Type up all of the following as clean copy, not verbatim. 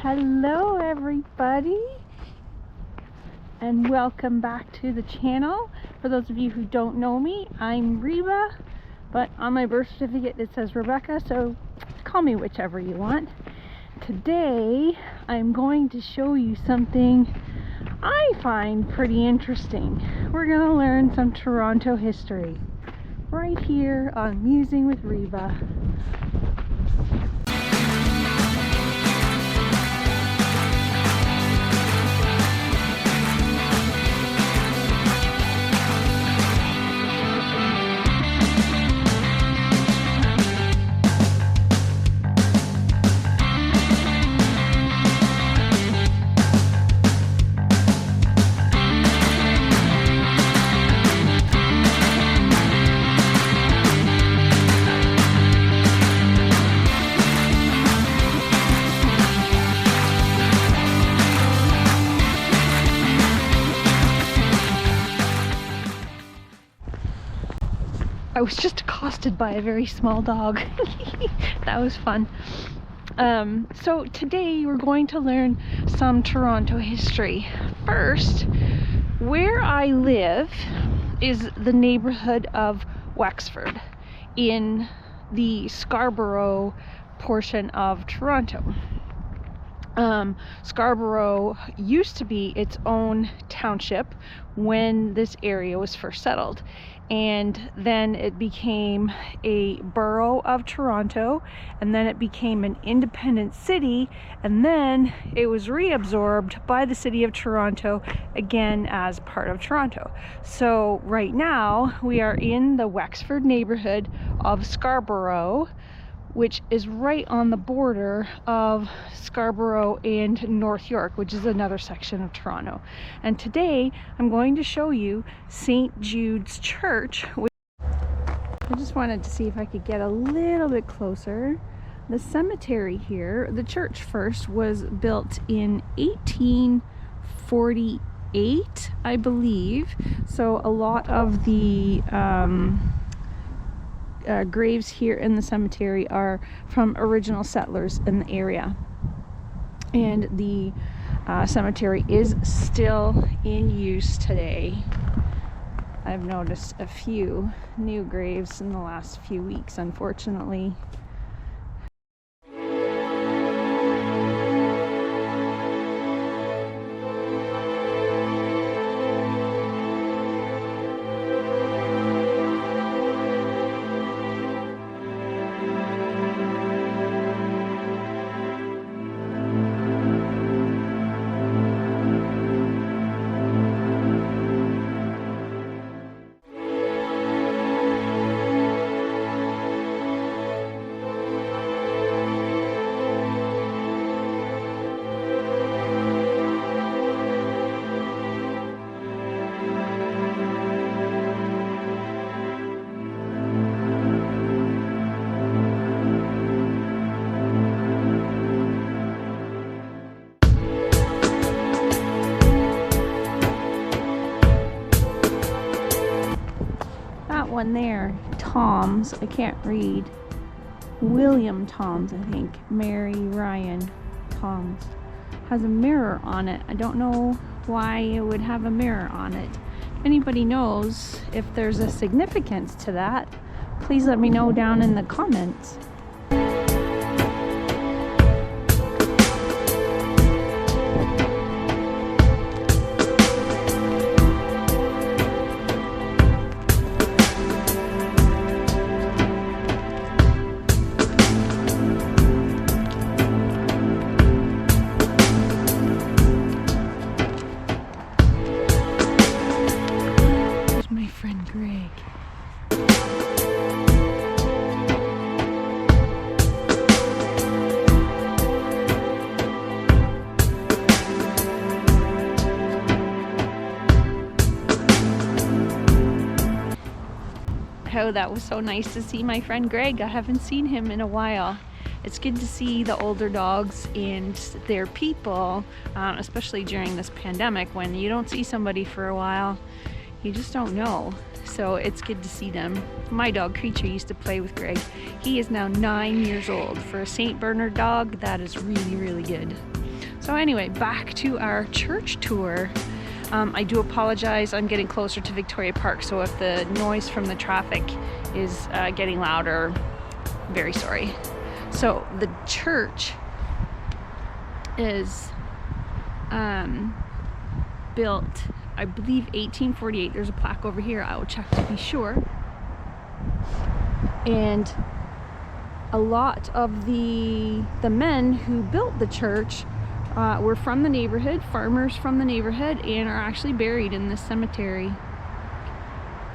Hello everybody, and welcome back to the channel. For those of you who don't know me, I'm Reba, but on my birth certificate it says Rebecca, so call me whichever you want. Today I'm going to show you something I find pretty interesting. We're going to learn some Toronto history right here on Musing with Reba. I was just accosted by a very small dog. That was fun. So today we're going to learn some Toronto history. First, where I live is the neighborhood of Wexford in the Scarborough portion of Toronto. Scarborough used to be its own township when this area was first settled, and then it became a borough of Toronto, and then it became an independent city, and then it was reabsorbed by the city of Toronto again as part of Toronto. So right now we are in the Wexford neighborhood of Scarborough, which is right on the border of Scarborough and North York, which is another section of Toronto. And today I'm going to show you St. Jude's Church. I just wanted to see if I could get a little bit closer. The cemetery here, the church first was built in 1848, I believe. So a lot of the graves here in the cemetery are from original settlers in the area, and the cemetery is still in use today. I've noticed a few new graves in the last few weeks, unfortunately. One there, Tom's, I can't read, William Tom's, I think, Mary Ryan Tom's, has a mirror on it. I don't know why it would have a mirror on it. If anybody knows if there's a significance to that, please let me know down in the comments. Oh, that was so nice to see my friend Greg. I haven't seen him in a while. It's good to see the older dogs and their people, especially during this pandemic when you don't see somebody for a while. You just don't know. So it's good to see them. My dog Creature used to play with Greg. He is now 9 years old. For a St. Bernard dog, that is really, really good. So anyway, back to our church tour. I do apologize, I'm getting closer to Victoria Park, so if the noise from the traffic is getting louder, very sorry. So the church is built, I believe, 1848. There's a plaque over here, I will check to be sure. And a lot of the men who built the church were from the neighborhood, farmers from the neighborhood, and are actually buried in this cemetery.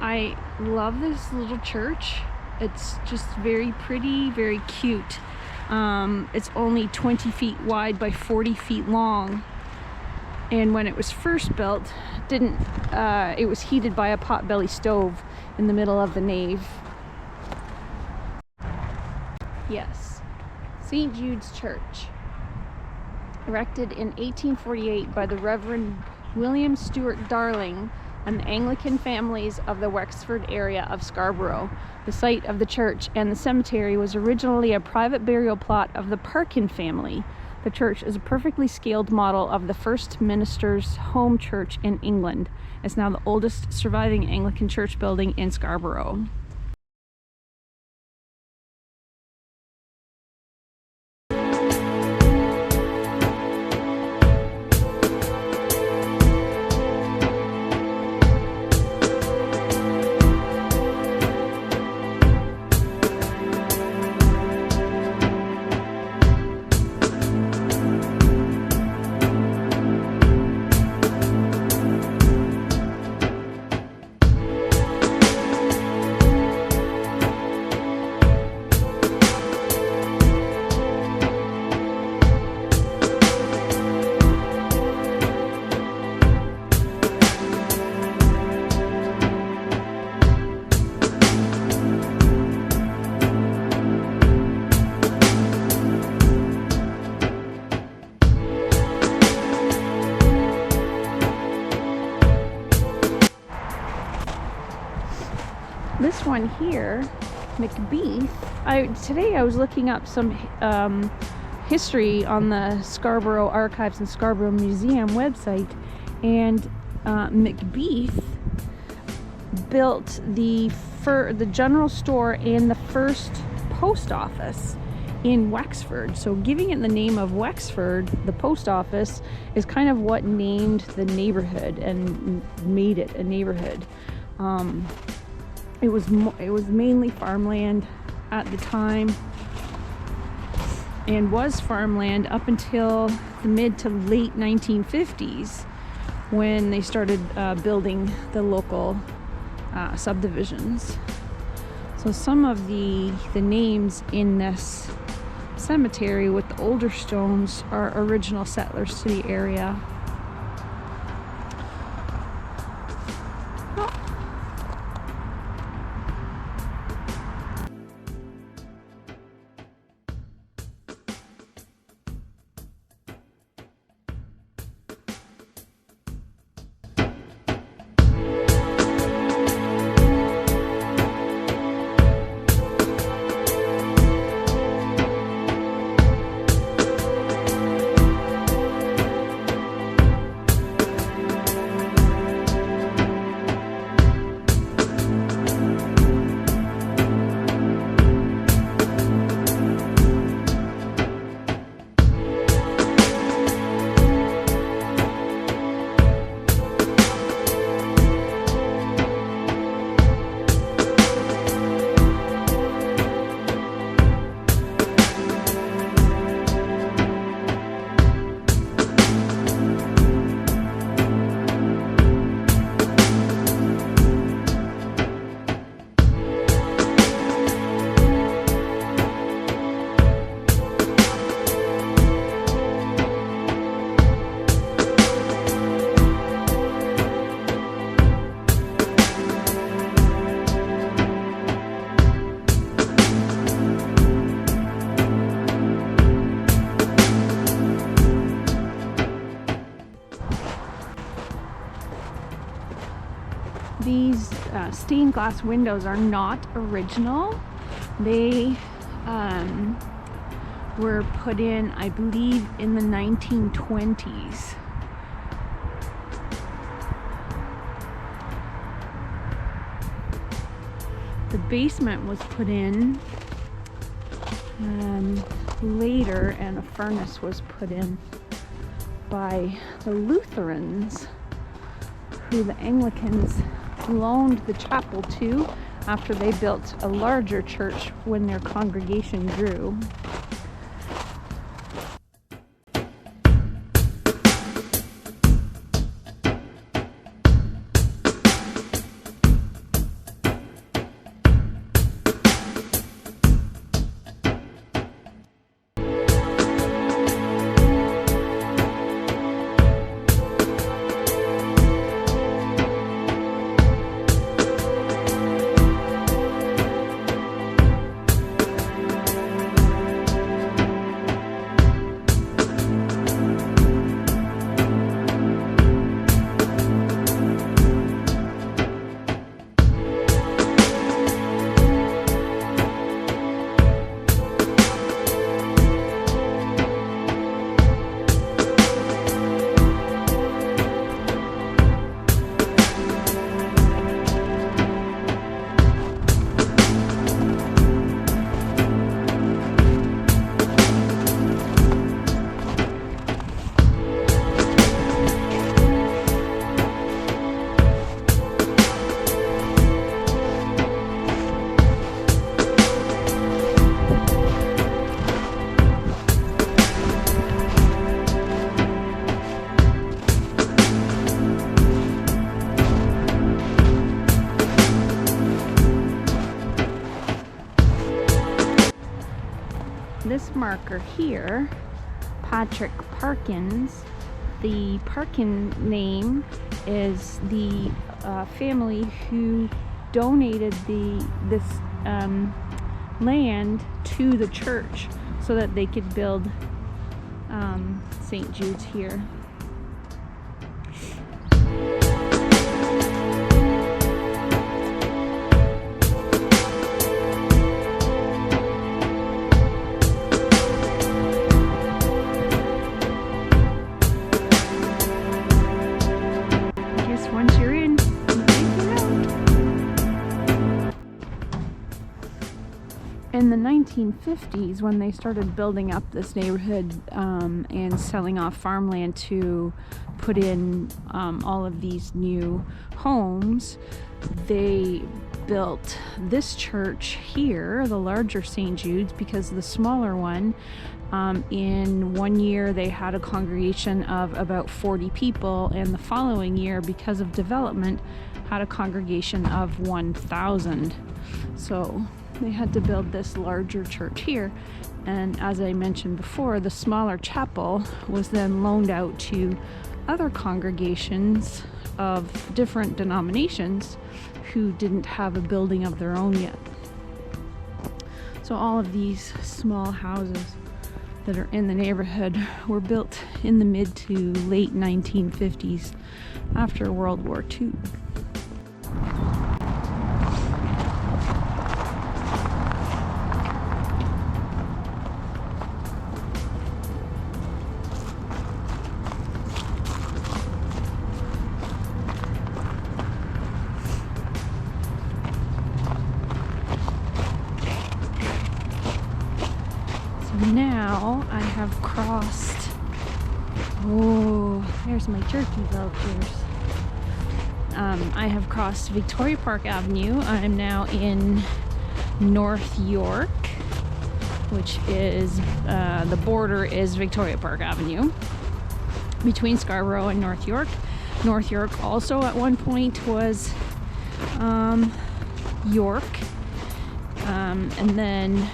I love this little church. It's just very pretty, very cute. It's only 20 feet wide by 40 feet long. And when it was first built, it was heated by a potbelly stove in the middle of the nave. Yes, St. Jude's Church, erected in 1848 by the Reverend William Stewart Darling and the Anglican families of the Wexford area of Scarborough. The site of the church and the cemetery was originally a private burial plot of the Parkin family. The church is a perfectly scaled model of the first minister's home church in England. It's now the oldest surviving Anglican church building in Scarborough. This one here, Macbeth, today I was looking up some history on the Scarborough Archives and Scarborough Museum website, and Macbeth built the general store and the first post office in Wexford. So giving it the name of Wexford, the post office, is kind of what named the neighborhood and made it a neighborhood. It was mainly farmland at the time, and was farmland up until the mid to late 1950s, when they started building the local subdivisions. So some of the names in this cemetery with the older stones are original settlers to the area. These stained glass windows are not original. They were put in, I believe, in the 1920s. The basement was put in later, and a furnace was put in by the Lutherans, who the Anglicans loaned the chapel to after they built a larger church when their congregation grew. This marker here, Patrick Parkins, the Parkin name is the family who donated this land to the church so that they could build St. Jude's here. Once you're in, you can't get out. In the 1950s, when they started building up this neighborhood and selling off farmland to put in all of these new homes, they built this church here, the larger St. Jude's, because the smaller one, in one year they had a congregation of about 40 people, and the following year, because of development, had a congregation of 1,000. So they had to build this larger church here, and as I mentioned before, the smaller chapel was then loaned out to other congregations of different denominations who didn't have a building of their own yet. So all of these small houses that are in the neighborhood were built in the mid to late 1950s after World War II. Now I have crossed, oh, there's my turkey vultures. I have crossed Victoria Park Avenue. I'm now in North York, which is, the border is Victoria Park Avenue between Scarborough and North York. North York also at one point was York, and then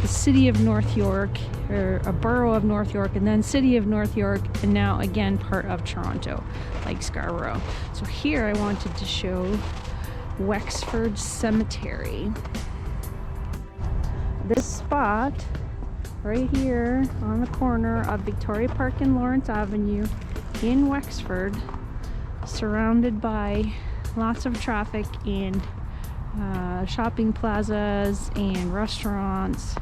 the city of North York, or a borough of North York, and then city of North York, and now again part of Toronto, like Scarborough. So here I wanted to show Wexford Cemetery. This spot right here on the corner of Victoria Park and Lawrence Avenue in Wexford, surrounded by lots of traffic and shopping plazas and restaurants.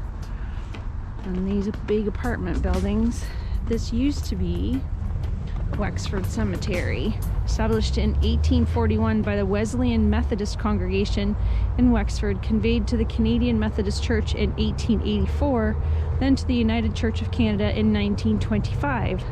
And these big apartment buildings. This used to be Wexford Cemetery, established in 1841 by the Wesleyan Methodist congregation in Wexford, conveyed to the Canadian Methodist Church in 1884, then to the United Church of Canada in 1925.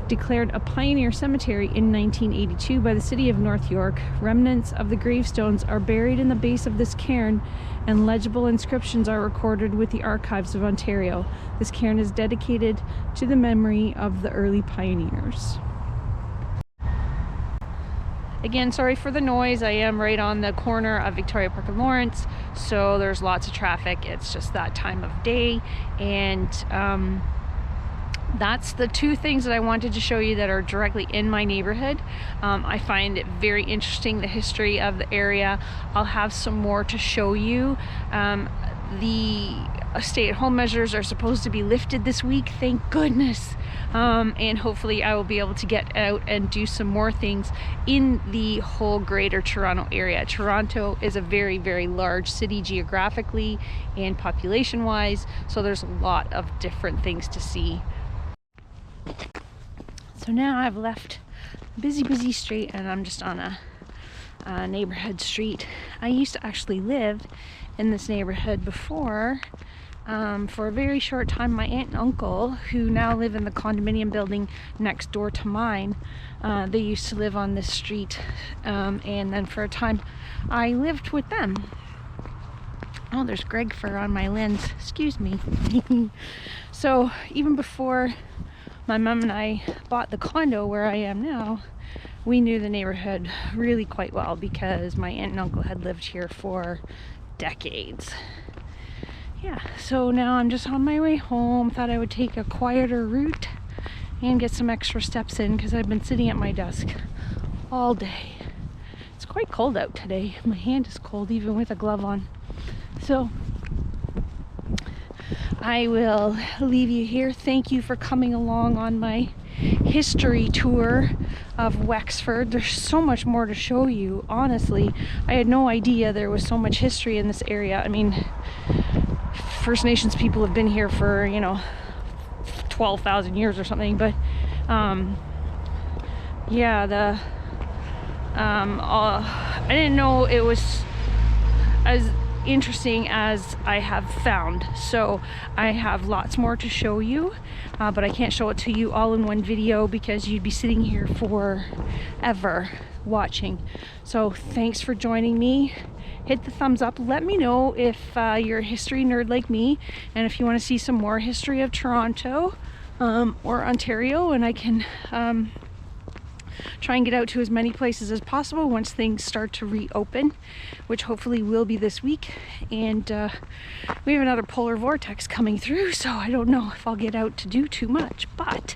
Declared a pioneer cemetery in 1982 by the city of North York, remnants of the gravestones are buried in the base of this cairn, and legible inscriptions are recorded with the Archives of Ontario. This cairn is dedicated to the memory of the early pioneers. Again, sorry for the noise. I am right on the corner of Victoria Park and Lawrence, so there's lots of traffic. It's just that time of day, and that's the two things that I wanted to show you that are directly in my neighborhood. I find it very interesting, the history of the area. I'll have some more to show you. The stay-at-home measures are supposed to be lifted this week, thank goodness. And hopefully I will be able to get out and do some more things in the whole greater Toronto area. Toronto is a very, very large city geographically and population-wise, so there's a lot of different things to see. So now I've left busy street and I'm just on a neighborhood street. I used to actually live in this neighborhood before. For a very short time, my aunt and uncle, who now live in the condominium building next door to mine, they used to live on this street, and then for a time I lived with them. Oh, there's Greg fur on my lens, excuse me. So even before my mom and I bought the condo where I am now, we knew the neighborhood really quite well because my aunt and uncle had lived here for decades. Yeah, so now I'm just on my way home. Thought I would take a quieter route and get some extra steps in because I've been sitting at my desk all day. It's quite cold out today. My hand is cold even with a glove on. So I will leave you here. Thank you for coming along on my history tour of Wexford. There's so much more to show you, honestly. I had no idea there was so much history in this area. I mean, First Nations people have been here for, 12,000 years or something, but yeah, I didn't know it was as interesting as I have found. So I have lots more to show you, but I can't show it to you all in one video because you'd be sitting here forever watching. So thanks for joining me. Hit the thumbs up. Let me know if you're a history nerd like me and if you want to see some more history of Toronto or Ontario, and I can try and get out to as many places as possible once things start to reopen, which hopefully will be this week. And we have another polar vortex coming through, so I don't know if I'll get out to do too much, but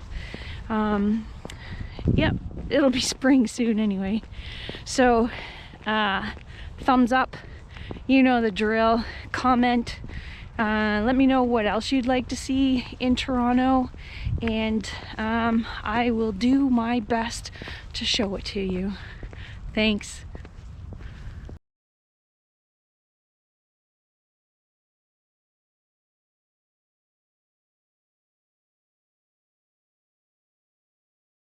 yep, it'll be spring soon anyway. So thumbs up, you know the drill. Comment, let me know what else you'd like to see in Toronto, and I will do my best to show it to you. Thanks.